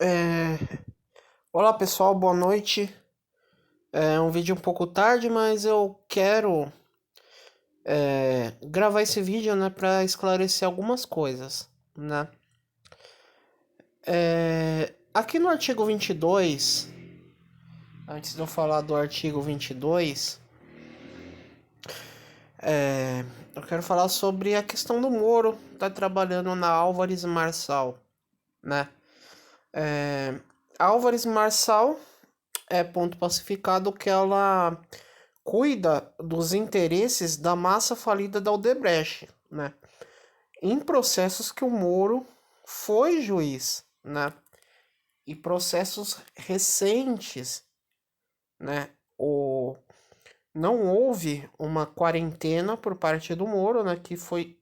É, Olá pessoal, boa noite. É um vídeo um pouco tarde, mas eu quero gravar esse vídeo, né, para esclarecer algumas coisas, né? Aqui no artigo 22, antes de eu falar do artigo 22, eu quero falar sobre a questão do Moro tá trabalhando na Álvares Marçal, né? É, Álvares Marçal é ponto pacificado que ela cuida dos interesses da massa falida da Odebrecht, né? Em processos que o Moro foi juiz, né? E processos recentes, né? Não houve uma quarentena por parte do Moro, né? Que foi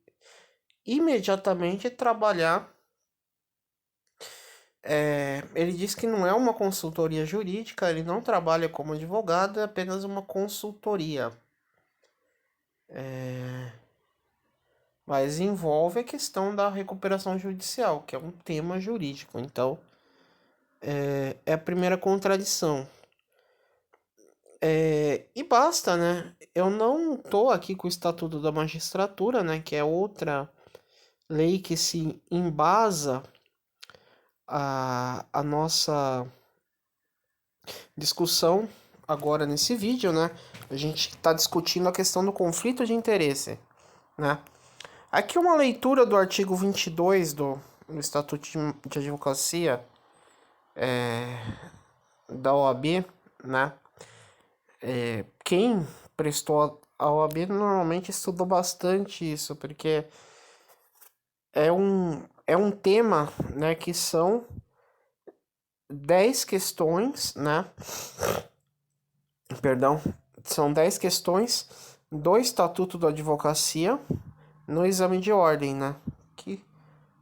imediatamente trabalhar. Ele diz que não é uma consultoria jurídica, ele não trabalha como advogado, é apenas uma consultoria. Mas envolve a questão da recuperação judicial, que é um tema jurídico. Então, é a primeira contradição. E basta, né? Eu não tô aqui com o Estatuto da Magistratura, né? Que é outra lei que se embasa a nossa discussão agora nesse vídeo, né? A gente está discutindo a questão do conflito de interesse, né? Aqui uma leitura do artigo 22 do Estatuto de Advocacia da OAB, né? Quem prestou a OAB normalmente estudou bastante isso, porque é um tema, né, que são 10 questões, né? Perdão, são 10 questões do Estatuto da Advocacia no exame de ordem, né? Que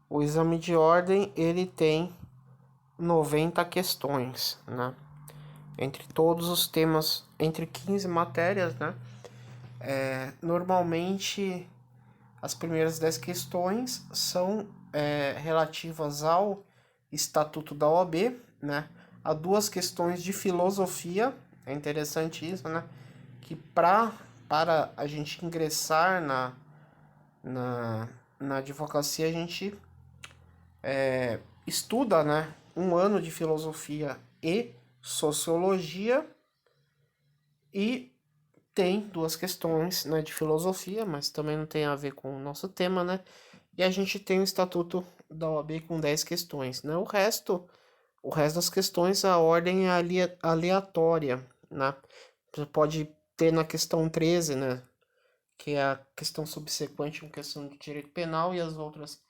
o exame de ordem, ele tem 90 questões, né? Entre todos os temas, entre 15 matérias, né? Normalmente, as primeiras 10 questões são relativas ao Estatuto da OAB, né? Há duas questões de filosofia, é interessante isso, né? Que para a gente ingressar na, na advocacia, a gente estuda, né? Um ano de filosofia e sociologia e tem duas questões, né, de filosofia, mas também não tem a ver com o nosso tema, né? E a gente tem o Estatuto da OAB com 10 questões, né? O resto das questões, a ordem é aleatória, né? Você pode ter na questão 13, né? Que é a questão subsequente com questão de direito penal e as outras,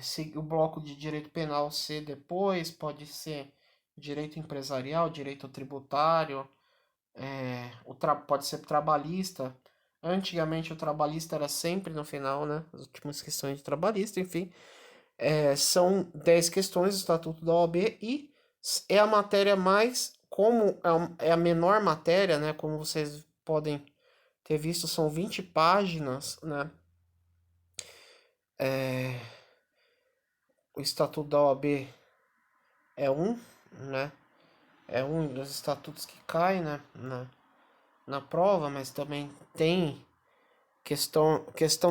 se o bloco de direito penal ser depois, pode ser direito empresarial, direito tributário, pode ser trabalhista. Antigamente o trabalhista era sempre no final, né? As últimas questões de trabalhista, enfim. São 10 questões do Estatuto da OAB e é a matéria mais. Como é a menor matéria, né? Como vocês podem ter visto, são 20 páginas, né? O Estatuto da OAB é um, né? É um dos estatutos que cai, né? Na prova, mas também tem questão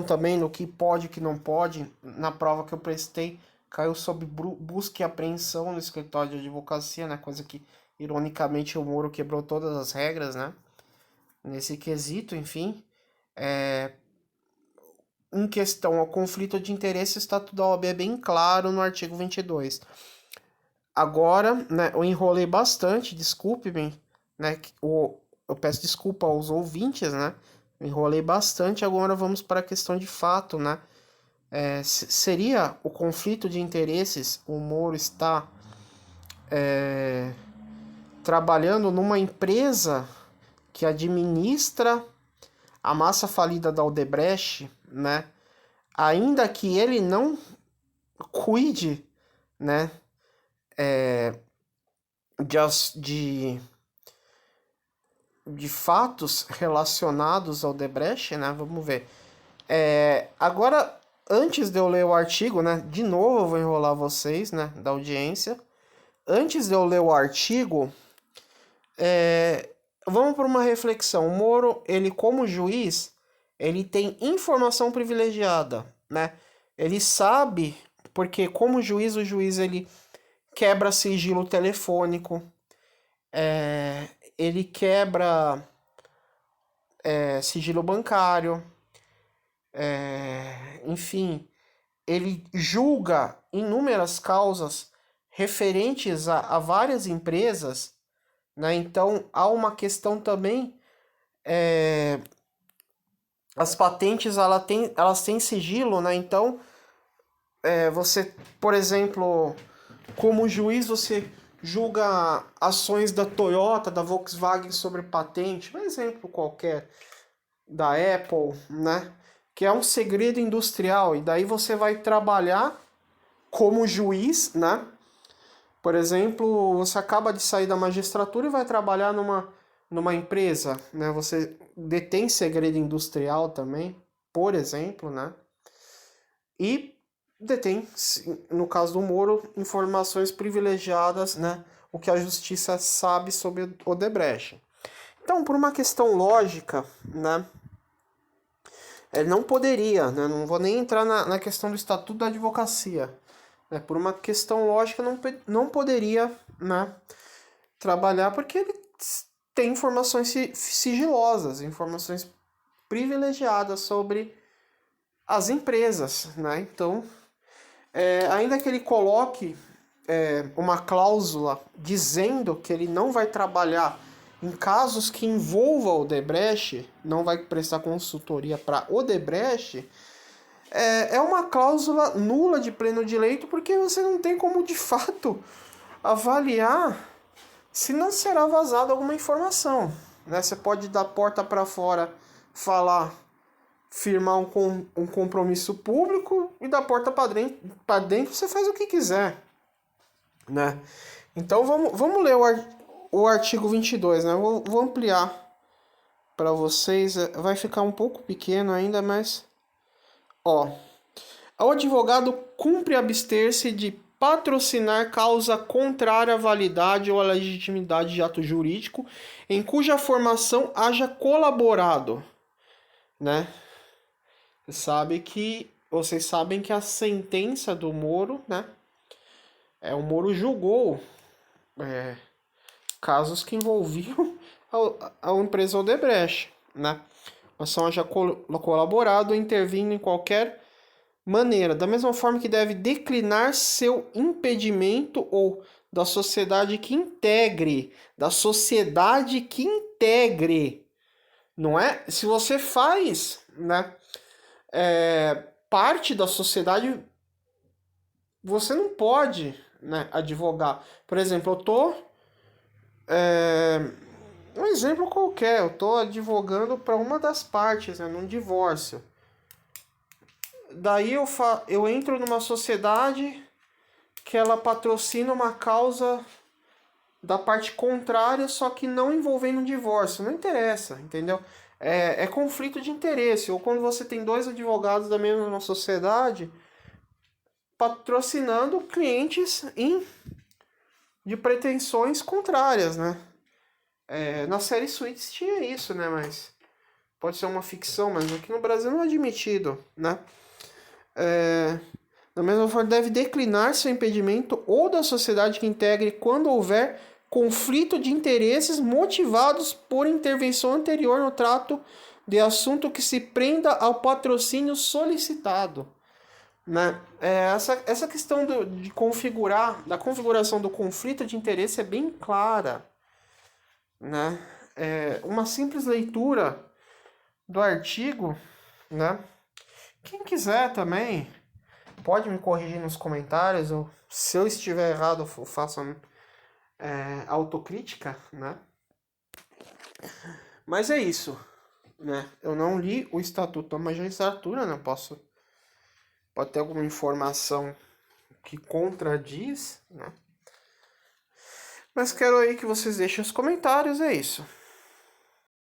também no que pode e que não pode. Na prova que eu prestei, caiu sobre busca e apreensão no escritório de advocacia, né? Coisa que, ironicamente, o Moro quebrou todas as regras, né? Nesse quesito, enfim. Em questão ao conflito de interesse, o Estatuto da OAB é bem claro no artigo 22. Agora, né, eu enrolei bastante, desculpe-me, né? Eu peço desculpa aos ouvintes, né? Enrolei bastante, agora vamos para a questão de fato, né? Seria o conflito de interesses, o Moro está trabalhando numa empresa que administra a massa falida da Odebrecht, né? Ainda que ele não cuide, né, de, de fatos relacionados ao Odebrecht, né? Vamos ver. Agora, antes de eu ler o artigo, né? De novo eu vou enrolar vocês, né? Da audiência. Antes de eu ler o artigo, vamos para uma reflexão. O Moro, ele como juiz, ele tem informação privilegiada, né? Ele sabe, porque como juiz, o juiz ele quebra sigilo telefônico, ele quebra sigilo bancário, enfim, ele julga inúmeras causas referentes a várias empresas, né? Então há uma questão também, as patentes elas têm sigilo, né? Então você, por exemplo, como juiz, você julga ações da Toyota, da Volkswagen sobre patente, um exemplo qualquer, da Apple, né? Que é um segredo industrial, e daí você vai trabalhar como juiz, né? Por exemplo, você acaba de sair da magistratura e vai trabalhar numa empresa, né? Você detém segredo industrial também, por exemplo, né? E detém, no caso do Moro, informações privilegiadas, né? O que a justiça sabe sobre Odebrecht. Então, por uma questão lógica, né? Ele não poderia, né? Não vou nem entrar na questão do Estatuto da Advocacia. Né? Por uma questão lógica, não poderia, né, trabalhar porque ele tem informações sigilosas, informações privilegiadas sobre as empresas, né? Então, ainda que ele coloque uma cláusula dizendo que ele não vai trabalhar em casos que envolva Odebrecht, não vai prestar consultoria para Odebrecht, é uma cláusula nula de pleno direito, porque você não tem como de fato avaliar se não será vazada alguma informação. Né? Você pode dar porta para fora, falar, firmar um compromisso público e da porta para dentro você faz o que quiser. Né? Então vamos ler o artigo 22, né? Vou ampliar para vocês, vai ficar um pouco pequeno ainda, mas ó, o advogado cumpre abster-se de patrocinar causa contrária à validade ou à legitimidade de ato jurídico em cuja formação haja colaborado, né? Vocês sabem que a sentença do Moro, né? O Moro julgou casos que envolviam a empresa Odebrecht, né? A ação haja colaborado, intervindo em qualquer maneira, da mesma forma que deve declinar seu impedimento ou da sociedade que integre, não é? Se você faz, né, parte da sociedade, você não pode, né, advogar. Por exemplo, eu tô um exemplo qualquer, eu tô advogando para uma das partes, né, num divórcio. Daí eu entro numa sociedade que ela patrocina uma causa da parte contrária, só que não envolvendo um divórcio. Não interessa, entendeu? É conflito de interesse. Ou quando você tem dois advogados da mesma sociedade patrocinando clientes de pretensões contrárias, né? Na série Suits tinha isso, né? Mas pode ser uma ficção, mas aqui no Brasil não é admitido, né? Da mesma forma, deve declinar seu impedimento ou da sociedade que integre quando houver conflito de interesses motivados por intervenção anterior no trato de assunto que se prenda ao patrocínio solicitado. Né? Essa questão da configuração do conflito de interesse é bem clara. Né? Uma simples leitura do artigo, né? Quem quiser também pode me corrigir nos comentários, ou se eu estiver errado, eu faço autocrítica, né? Mas é isso, né? Eu não li o Estatuto da Magistratura, né? Pode ter alguma informação que contradiz, né? Mas quero aí que vocês deixem os comentários, é isso.